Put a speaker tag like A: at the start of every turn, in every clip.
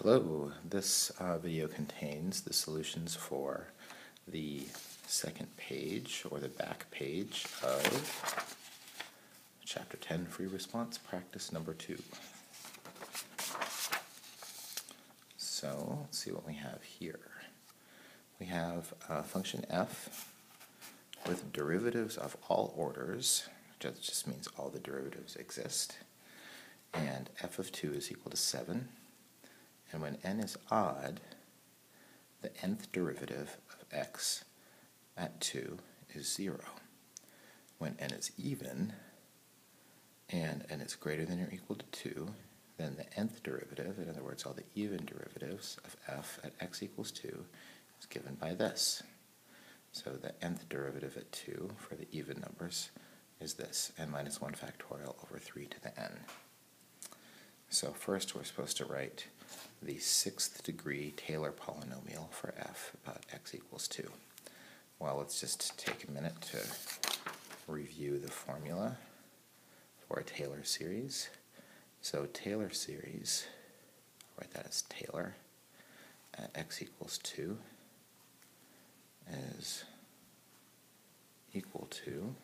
A: Hello, this video contains the solutions for the second page or the back page of Chapter 10 Free Response Practice number 2. So let's see what we have here. We have function f with derivatives of all orders, which just means all the derivatives exist, and f of 2 is equal to 7. And when n is odd, the nth derivative of x at 2 is 0. When n is even, and n is greater than or equal to 2, then the nth derivative, in other words, all the even derivatives of f at x equals 2, is given by this. So the nth derivative at 2 for the even numbers is this, n minus 1 factorial over 3 to the n. So first we're supposed to write the 6th degree Taylor polynomial for f about x equals 2. Well, let's just take a minute to review the formula for a Taylor series. So Taylor series, I'll write that as Taylor, at x equals 2 is equal to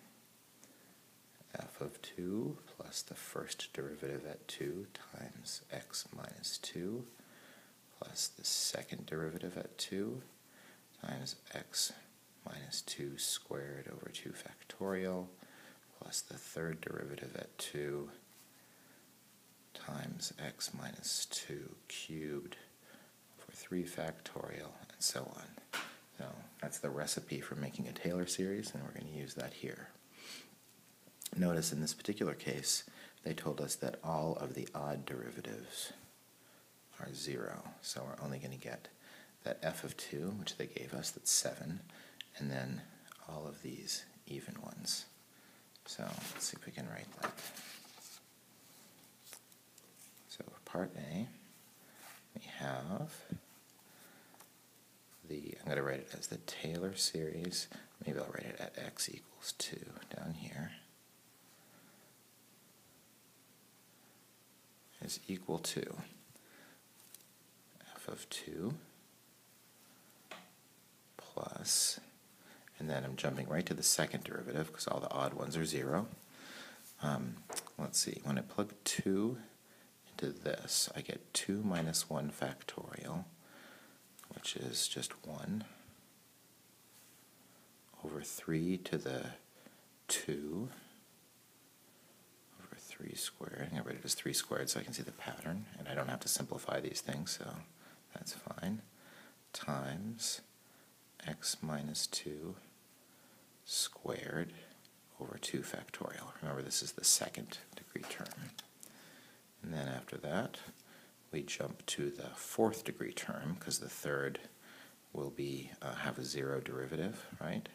A: f of 2 plus the first derivative at 2 times x minus 2 plus the second derivative at 2 times x minus 2 squared over 2 factorial plus the third derivative at 2 times x minus 2 cubed over 3 factorial, and so on. So that's the recipe for making a Taylor series, and we're going to use that here. Notice in this particular case, they told us that all of the odd derivatives are 0. So we're only going to get that f of 2, which they gave us, that's 7, and then all of these even ones. So let's see if we can write that. So for part A, we have I'm going to write it as the Taylor series. Maybe I'll write it at x equals 2 down here. Is equal to f of 2 plus, and then I'm jumping right to the second derivative because all the odd ones are 0. Let's see, when I plug 2 into this, I get 2 minus 1 factorial, which is just 1, over 3 to the 2, 3 squared. I write it as 3 squared so I can see the pattern, and I don't have to simplify these things, so that's fine, times x minus 2 squared over 2 factorial. Remember, this is the second degree term. And then after that, we jump to the 4th degree term, because the third will be have a 0 derivative, right?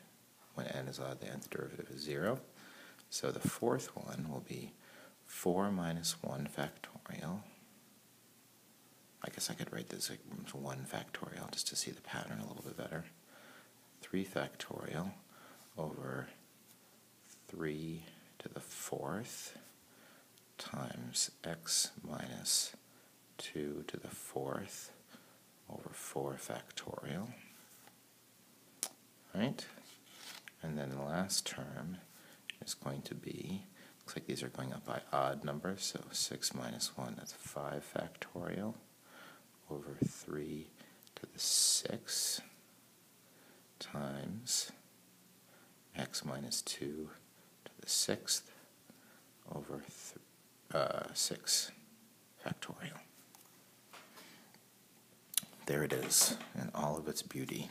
A: When n is odd, the nth derivative is 0. So the 4th one will be 4 minus 1 factorial. I guess I could write this as 1 factorial just to see the pattern a little bit better. 3 factorial over 3 to the 4th times x minus 2 to the 4th over 4 factorial. Right? And then the last term is going to be, looks like these are going up by odd numbers, so 6 minus 1, that's 5 factorial over 3 to the 6th times x minus 2 to the 6th over 6 factorial. There it is in all of its beauty,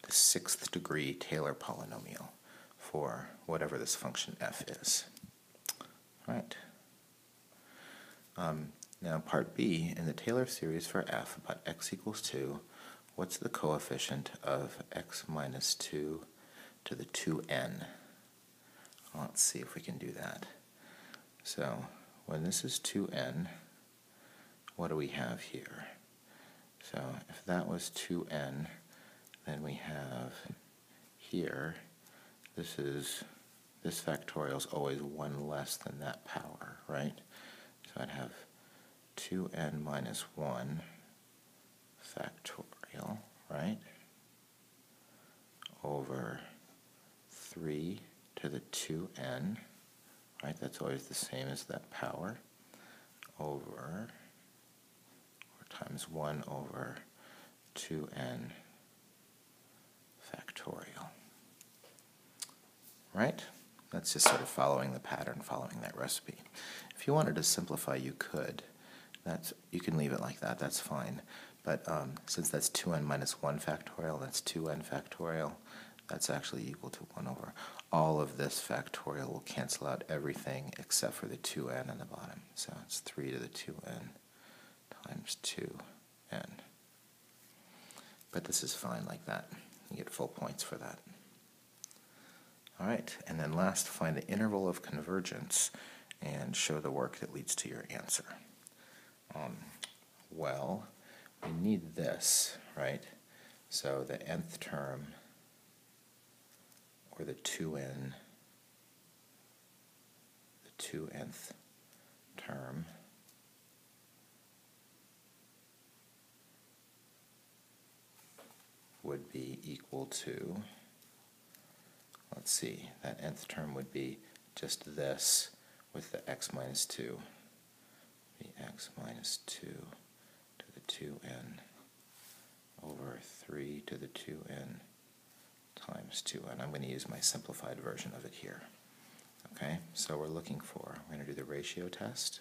A: the 6th degree Taylor polynomial for whatever this function f is. Right. Now part B, in the Taylor series for f about x equals 2, what's the coefficient of x minus 2 to the 2n? Well, let's see if we can do that. So when this is 2n, what do we have here? So if that was 2n, then we have here, this factorial is always 1 less than that power, right? So I'd have 2n minus 1 factorial, right, over 3 to the 2n, right, that's always the same as that power, over, or times 1 over 2n factorial, right? That's just sort of following the pattern, following that recipe. If you wanted to simplify, you could. You can leave it like that, that's fine. But since that's 2n minus 1 factorial, that's 2n factorial, that's actually equal to 1 over. All of this factorial will cancel out everything except for the 2n on the bottom. So it's 3 to the 2n times 2n. But this is fine like that. You get full points for that. All right, and then last, find the interval of convergence and show the work that leads to your answer. Well, we need this, right? So the nth term, or the 2nth term, would be equal to, let's see, that nth term would be just this with the x minus 2. Be x minus 2 to the 2n over 3 to the 2n times 2n. I'm going to use my simplified version of it here. Okay, so we're going to do the ratio test.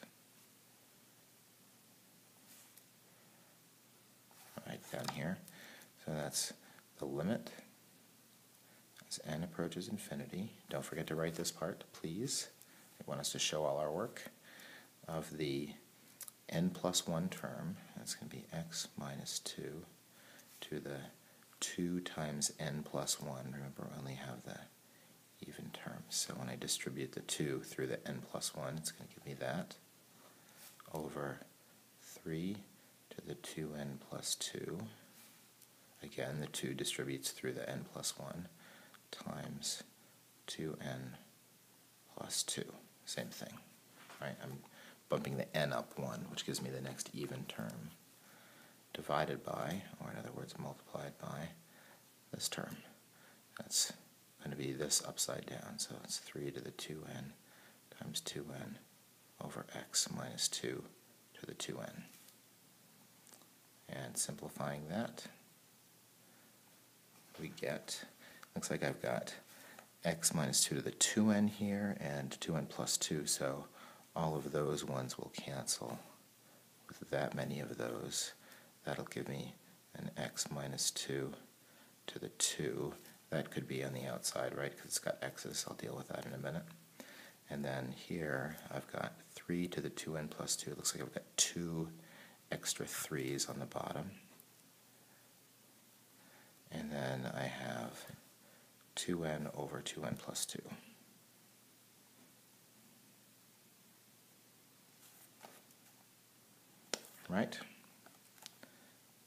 A: Right down here. So that's the limit as n approaches infinity. Don't forget to write this part, please. I want us to show all our work of the n plus 1 term. That's going to be x minus 2 to the 2 times n plus 1. Remember, we only have the even terms. So when I distribute the 2 through the n plus 1, it's going to give me that over 3 to the 2n plus 2. Again, the 2 distributes through the n plus 1 times 2n plus 2. Same thing. Right? I'm bumping the n up 1, which gives me the next even term, divided by, or in other words, multiplied by this term. That's going to be this upside down, so it's 3 to the 2n times 2n over x minus 2 to the 2n. And simplifying that, we get, looks like I've got x minus 2 to the 2n here and 2n plus 2, so all of those ones will cancel with that many of those. That'll give me an x minus 2 to the 2. That could be on the outside, right, because it's got x's. I'll deal with that in a minute. And then here I've got 3 to the 2n plus 2. It looks like I've got 2 extra 3's on the bottom. And then I have 2n over 2n plus 2. Right?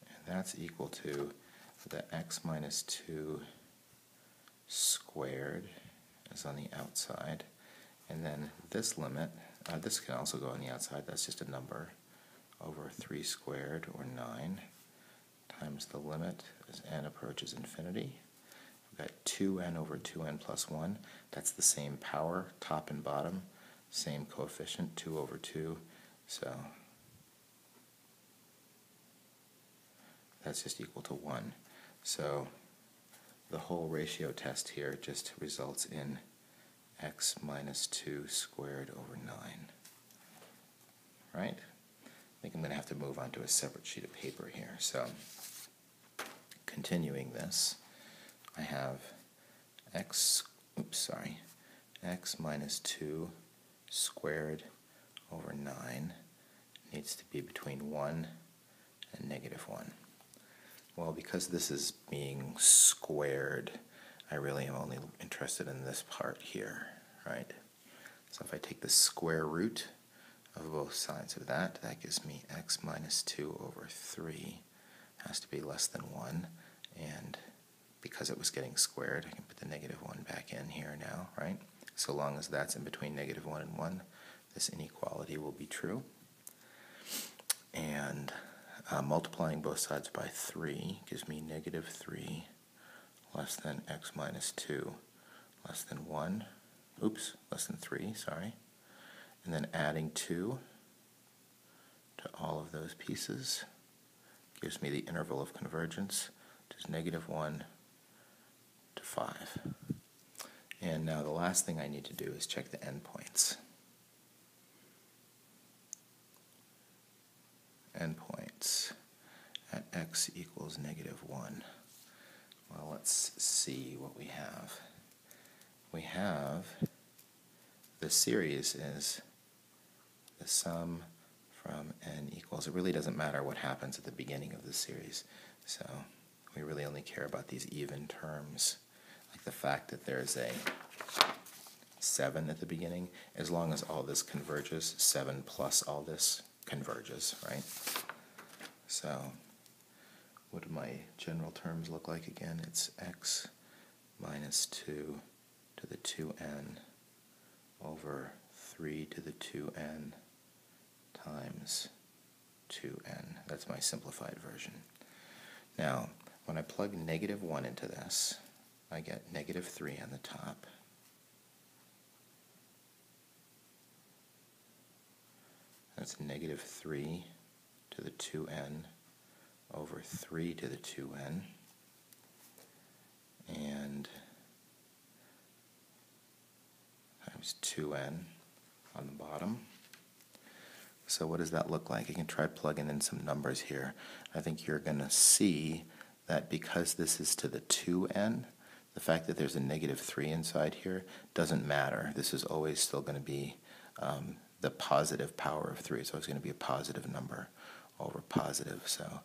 A: And that's equal to the x minus 2 squared is on the outside. And then this limit, this can also go on the outside, that's just a number, over 3 squared, or 9, times the limit as n approaches infinity. We've got 2n over 2n plus 1. That's the same power, top and bottom, same coefficient, 2 over 2. So that's just equal to 1. So the whole ratio test here just results in x minus 2 squared over 9. Right? I think I'm going to have to move on to a separate sheet of paper here. So continuing this, I have x minus 2 squared over 9 needs to be between 1 and negative 1. Well, because this is being squared, I really am only interested in this part here, right? So if I take the square root of both sides of that, that gives me x minus 2 over 3. Has to be less than 1, and because it was getting squared, I can put the negative 1 back in here now, right? So long as that's in between negative 1 and 1, this inequality will be true. And multiplying both sides by 3 gives me negative 3 less than x minus 2 less than 1. Oops, less than 3, sorry. And then adding 2 to all of those pieces gives me the interval of convergence, which is negative 1 to 5. And now the last thing I need to do is check the endpoints. Endpoints at x equals negative 1. Well, let's see what we have. We have the series is the sum from n equals, it really doesn't matter what happens at the beginning of the series, so we really only care about these even terms, like the fact that there's a 7 at the beginning. As long as all this converges, 7 plus all this converges, right? So what do my general terms look like again? It's x minus 2 to the 2n over 3 to the 2n times 2n. That's my simplified version. Now, when I plug negative 1 into this, I get negative 3 on the top. That's negative 3 to the 2n over 3 to the 2n. And times 2n on the bottom. So what does that look like? You can try plugging in some numbers here. I think you're going to see that because this is to the 2n, the fact that there's a negative 3 inside here doesn't matter. This is always still going to be the positive power of 3. It's always going to be a positive number over positive. So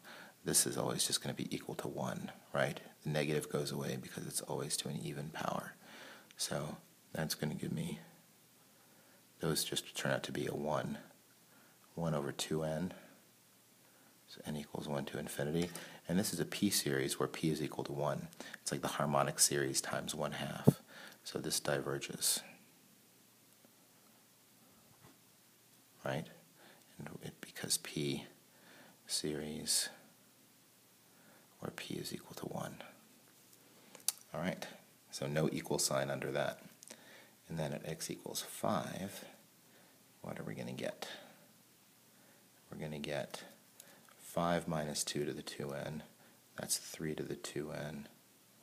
A: this is always just going to be equal to 1, right? The negative goes away because it's always to an even power. So that's going to give me, those just turn out to be a 1 over 2n, so n equals 1 to infinity. And this is a p series where p is equal to 1. It's like the harmonic series times 1/2. So this diverges, right? And because p series where p is equal to 1. All right, so no equal sign under that. And then at x equals 5, what are we going to get? We're going to get 5 minus 2 to the 2n. That's 3 to the 2n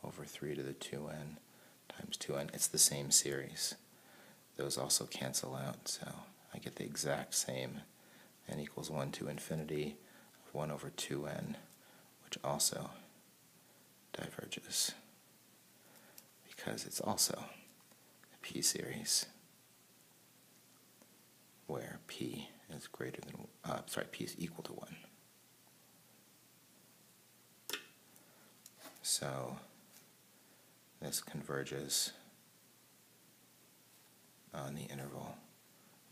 A: over 3 to the 2n times 2n. It's the same series. Those also cancel out, so I get the exact same n equals 1 to infinity of 1 over 2n, which also diverges because it's also a p series where p is greater than, p is equal to 1. So this converges on the interval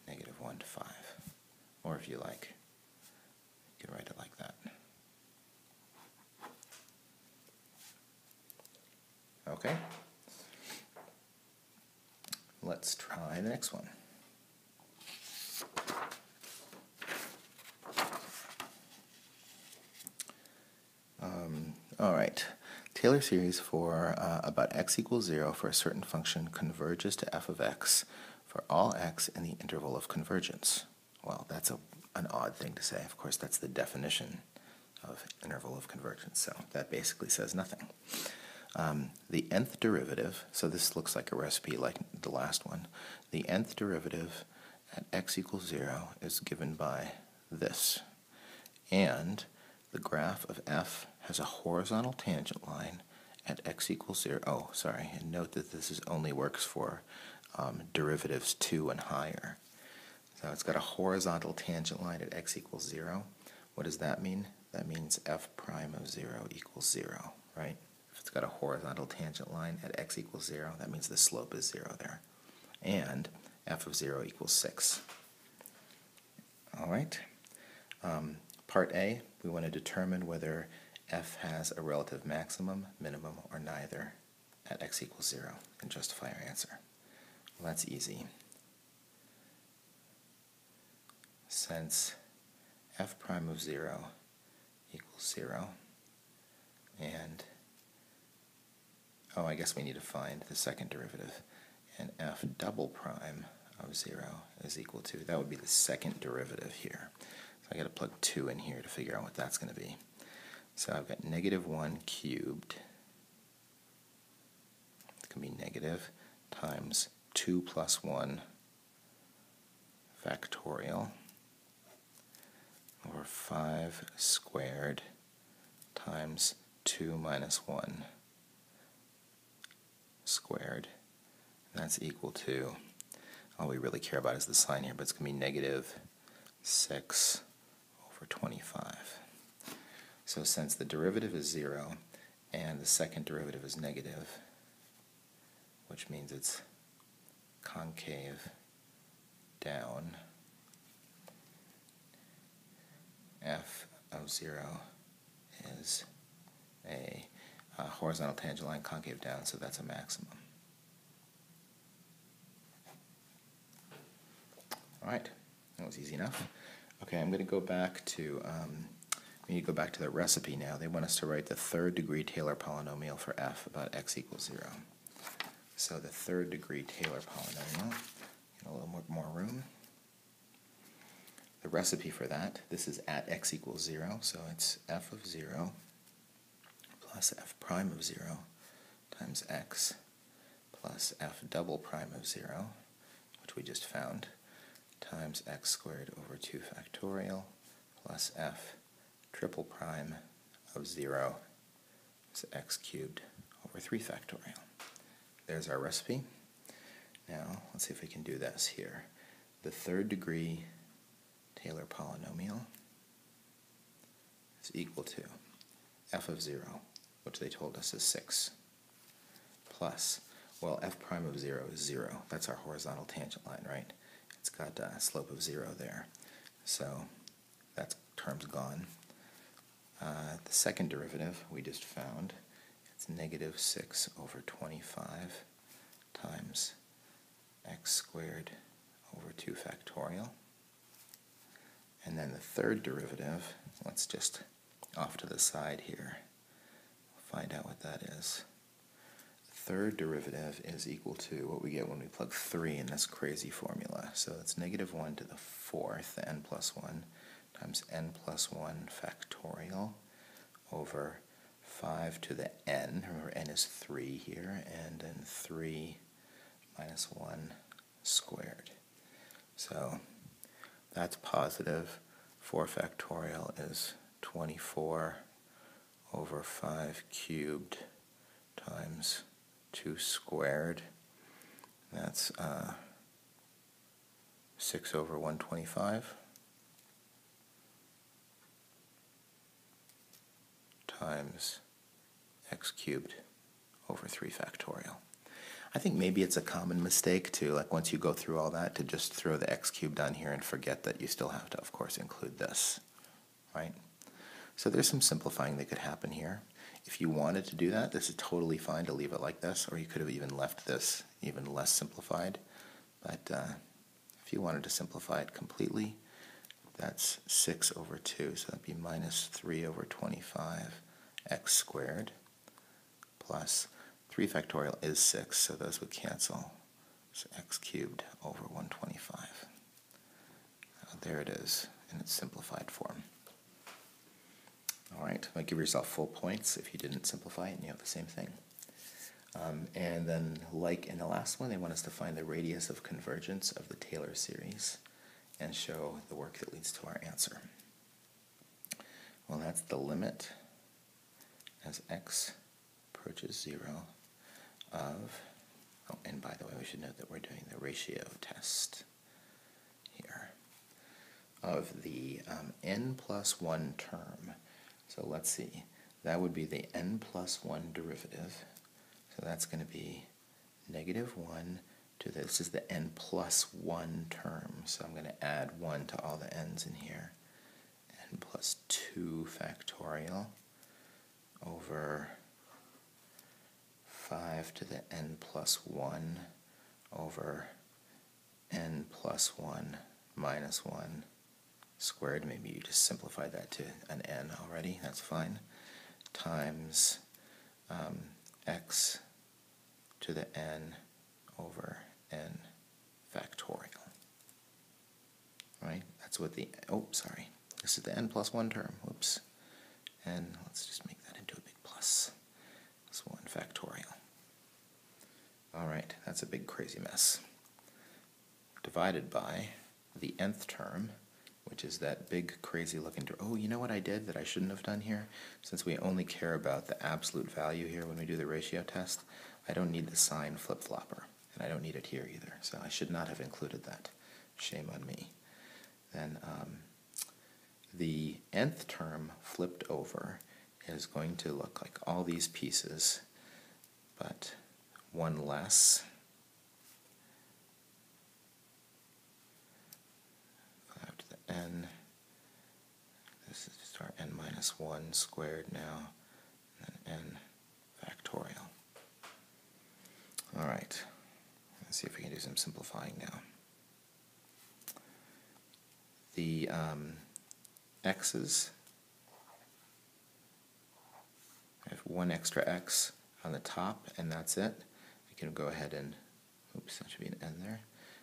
A: negative 1 to 5. Or if you like, you can write it like that. Okay? Let's try the next one. All right. Taylor series for about x equals 0 for a certain function converges to f of x for all x in the interval of convergence. Well, that's an odd thing to say. Of course, that's the definition of interval of convergence, so that basically says nothing. The nth derivative, so this looks like a recipe like the last one. The nth derivative at x equals 0 is given by this. And the graph of f has a horizontal tangent line at x equals 0. Oh, sorry, and note that this only works for derivatives 2 and higher. So it's got a horizontal tangent line at x equals 0. What does that mean? That means f prime of 0 equals 0, right? If it's got a horizontal tangent line at x equals 0, that means the slope is 0 there. And f of 0 equals 6. All right. Part A, we want to determine whether f has a relative maximum, minimum, or neither at x equals 0 and justify our answer. Well, that's easy. Since f prime of 0 equals 0. And, oh, I guess we need to find the second derivative. And f double prime of 0 is equal to, that would be the second derivative here. So I got to plug 2 in here to figure out what that's going to be. So I've got -1 cubed. It's going to be negative times 2 plus 1 factorial over 5 squared times 2 minus 1 squared. And that's equal to, all we really care about is the sign here, but it's going to be -6 over 25. So since the derivative is 0 and the second derivative is negative, which means it's concave down, f of 0 is a horizontal tangent line concave down, so that's a maximum. All right, that was easy enough. Okay, I'm going to go back to we need to go back to the recipe now. They want us to write the third degree Taylor polynomial for f about x equals 0. So the third degree Taylor polynomial, get a little more room. The recipe for that, this is at x equals 0, so it's f of 0 plus f prime of 0 times x plus f double prime of 0, which we just found, times x squared over 2 factorial plus f triple prime of 0 is x cubed over 3 factorial. There's our recipe. Now, let's see if we can do this here. The third degree Taylor polynomial is equal to f of 0, which they told us is 6, plus, well, f prime of 0 is 0. That's our horizontal tangent line, right? It's got a slope of 0 there. So that term's gone. The second derivative we just found, it's -6 over 25 times x squared over 2 factorial. And then the third derivative, let's just off to the side here, find out what that is. The third derivative is equal to what we get when we plug 3 in this crazy formula. So it's -1 to the 4th, n plus 1, times n plus 1 factorial over 5 to the n. Remember, n is 3 here, and then 3 minus 1 squared. So that's positive. 4 factorial is 24 over 5 cubed times 2 squared. That's 6 over 125 times x cubed over 3 factorial. I think maybe it's a common mistake to, like, once you go through all that, to just throw the x cubed on here and forget that you still have to, of course, include this, right? So there's some simplifying that could happen here. If you wanted to do that, this is totally fine to leave it like this, or you could have even left this even less simplified. But if you wanted to simplify it completely, that's 6 over 2, so that'd be -3 over 25 x squared plus 3 factorial is 6, so those would cancel. So x cubed over 125. There it is in its simplified form. All right, give yourself full points if you didn't simplify it and you have the same thing. And then, like in the last one, they want us to find the radius of convergence of the Taylor series and show the work that leads to our answer. Well, that's the limit as x approaches 0 of, oh, and by the way, we should note that we're doing the ratio test here, of the n plus 1 term. So let's see, that would be the n plus 1 derivative. So that's going to be -1 to this is the n plus 1 term. So I'm going to add 1 to all the n's in here. N plus 2 factorial over 5 to the n plus 1 over n plus 1 minus 1 squared, maybe you just simplify that to an n already, that's fine, times x to the n over n factorial. Right? That's what the, oh, sorry. This is the n plus 1 term. Whoops. And let's just make that into a big plus. Plus 1 factorial. All right, that's a big crazy mess. Divided by the nth term, which is that big crazy looking term. Oh, you know what I did that I shouldn't have done here? Since we only care about the absolute value here when we do the ratio test, I don't need the sign flip-flopper, and I don't need it here either, so I should not have included that. Shame on me. Then the nth term flipped over is going to look like all these pieces, but one less. 5 to the n. This is just our n minus 1 squared now, and then n factorial. All right, let's see if we can do some simplifying now. The x's, I have one extra x on the top, and that's it. I can go ahead and, oops, that should be an n there.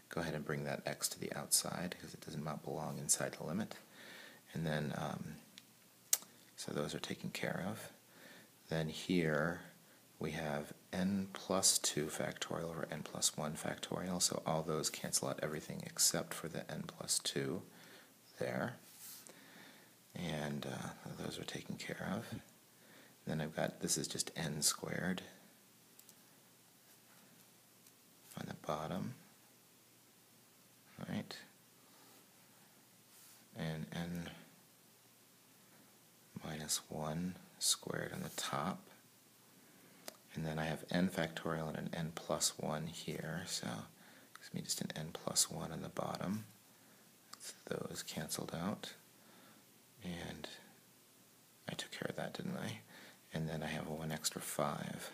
A: Go ahead and bring that x to the outside because it does not belong inside the limit. And then, so those are taken care of. Then here we have n plus 2 factorial over n plus 1 factorial, so all those cancel out everything except for the n plus 2 there. And those are taken care of. Then I've got, this is just n squared on the bottom, right? And n minus 1 squared on the top. And then I have n factorial and an n plus 1 here, so gives me just an n plus 1 on the bottom. Those canceled out. And I took care of that, didn't I? And then I have one extra 5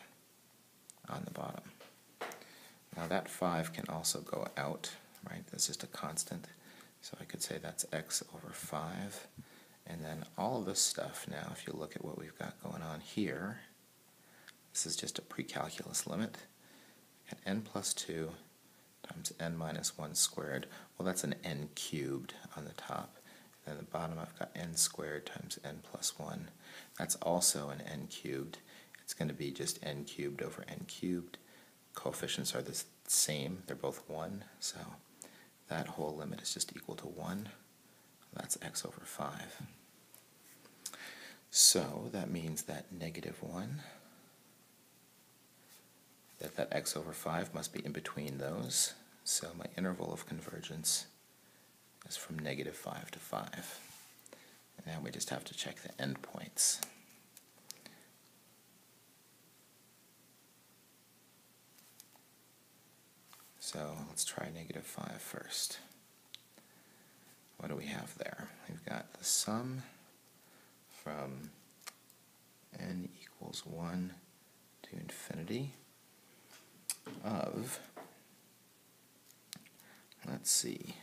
A: on the bottom. Now that 5 can also go out, right? That's just a constant. So I could say that's x over 5. And then all of this stuff now, if you look at what we've got going on here, this is just a pre-calculus limit. At n plus 2 times n minus 1 squared. Well, that's an n cubed on the top. And then the bottom I've got n squared times n plus 1. That's also an n cubed. It's going to be just n cubed over n cubed. Coefficients are the same. They're both 1. So that whole limit is just equal to 1. That's x over 5. So that means that negative 1, that x over 5 must be in between those. So my interval of convergence is from negative 5 to 5. And now we just have to check the endpoints. So let's try negative 5 first. What do we have there? We've got the sum from n equals 1 to infinity of, let's see,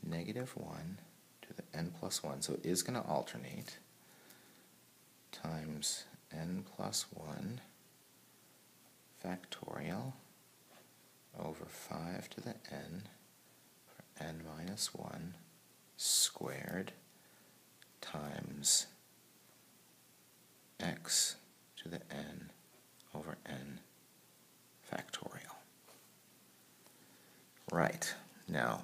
A: negative 1 to the n plus 1, so it is going to alternate, times n plus 1 factorial over 5 to the n for n minus 1 squared times x to the n over n factorial. Right, now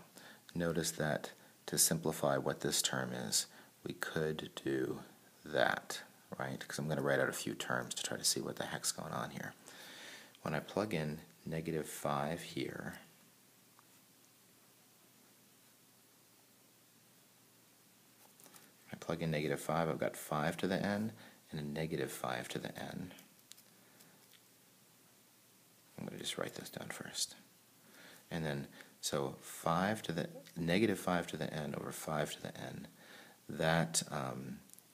A: notice that to simplify what this term is, we could do that, right? Because I'm going to write out a few terms to try to see what the heck's going on here. When I plug in negative 5 here, I plug in negative 5, I've got 5 to the n and a negative 5 to the n. I'm going to just write this down first. And then, so 5 to the, negative 5 to the n over 5 to the n, that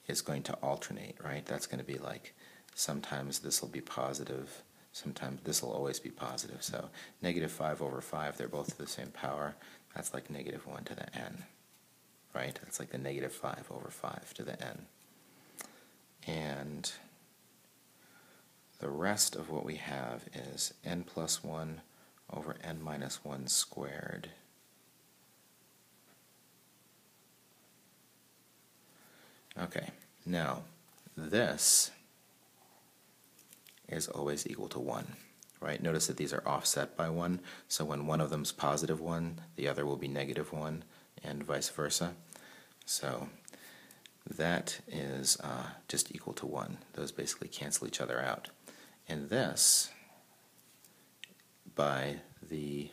A: is going to alternate, right? That's going to be like, sometimes this will be positive, sometimes this will always be positive. So negative 5 over 5, they're both the same power. That's like negative 1 to the n. right? That's like the negative 5 over 5 to the n. And the rest of what we have is n plus 1 over n minus 1 squared. Okay, now this is always equal to 1, right? Notice that these are offset by 1, so when one of them's positive 1, the other will be negative 1, and vice versa. So that is just equal to 1. Those basically cancel each other out. And this, by the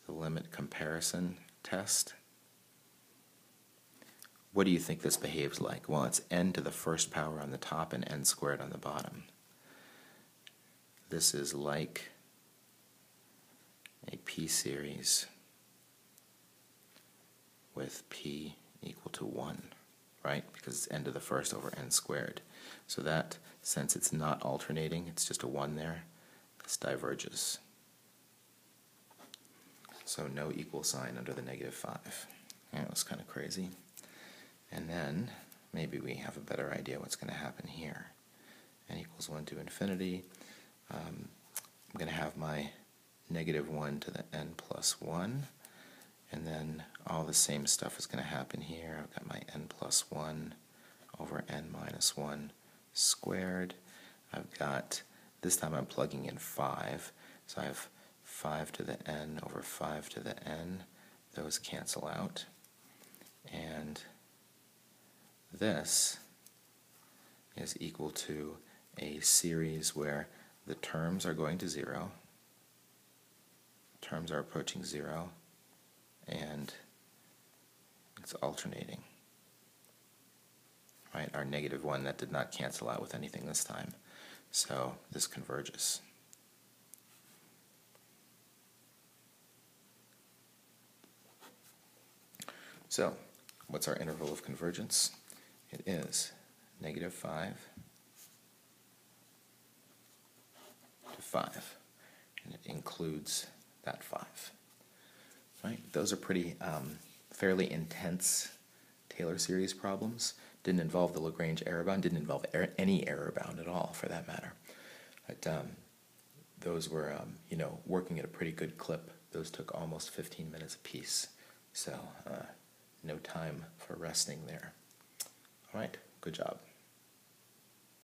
A: limit comparison test, what do you think this behaves like? Well, it's n to the first power on the top and n squared on the bottom. This is like a p-series with p equal to 1, right? Because it's n to the first over n squared. So that, since it's not alternating, it's just a 1 there, this diverges. So no equal sign under the negative 5. That was kind of crazy. And then maybe we have a better idea what's going to happen here. N equals 1 to infinity. I'm going to have my negative 1 to the n plus 1. And then all the same stuff is going to happen here. I've got my n plus 1 over n minus 1 squared. I've got, this time I'm plugging in 5. So I have 5 to the n over 5 to the n. Those cancel out. And this is equal to a series where the terms are going to 0, terms are approaching 0, and it's alternating. Right, our negative 1, that did not cancel out with anything this time. So this converges. So what's our interval of convergence? It is negative 5 to 5, and it includes that 5. Right? Those are pretty fairly intense Taylor series problems. Didn't involve the Lagrange error bound, didn't involve any error bound at all, for that matter. But those were, working at a pretty good clip. Those took almost 15 minutes apiece, so no time for resting there. All right, good job.